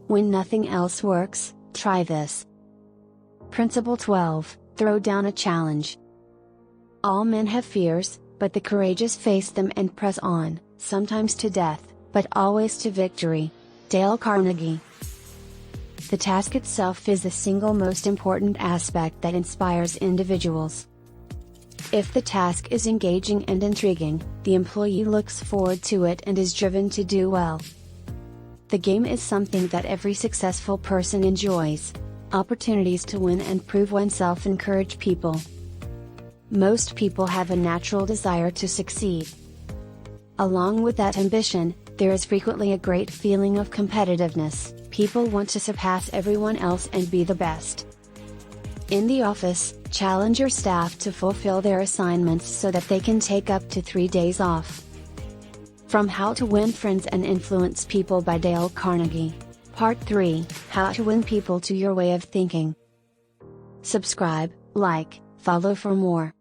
When nothing else works, try this. Principle 12, throw down a challenge. All men have fears, but the courageous face them and press on, sometimes to death, but always to victory. Dale Carnegie. The task itself is the single most important aspect that inspires individuals. If the task is engaging and intriguing, the employee looks forward to it and is driven to do well. The game is something that every successful person enjoys. Opportunities to win and prove oneself encourage people. Most people have a natural desire to succeed. Along with that ambition, there is frequently a great feeling of competitiveness. People want to surpass everyone else and be the best. In the office, challenge your staff to fulfill their assignments so that they can take up to 3 days off. From How to Win Friends and Influence People by Dale Carnegie. Part 3, How to Win People to Your Way of Thinking. Subscribe, like, follow for more.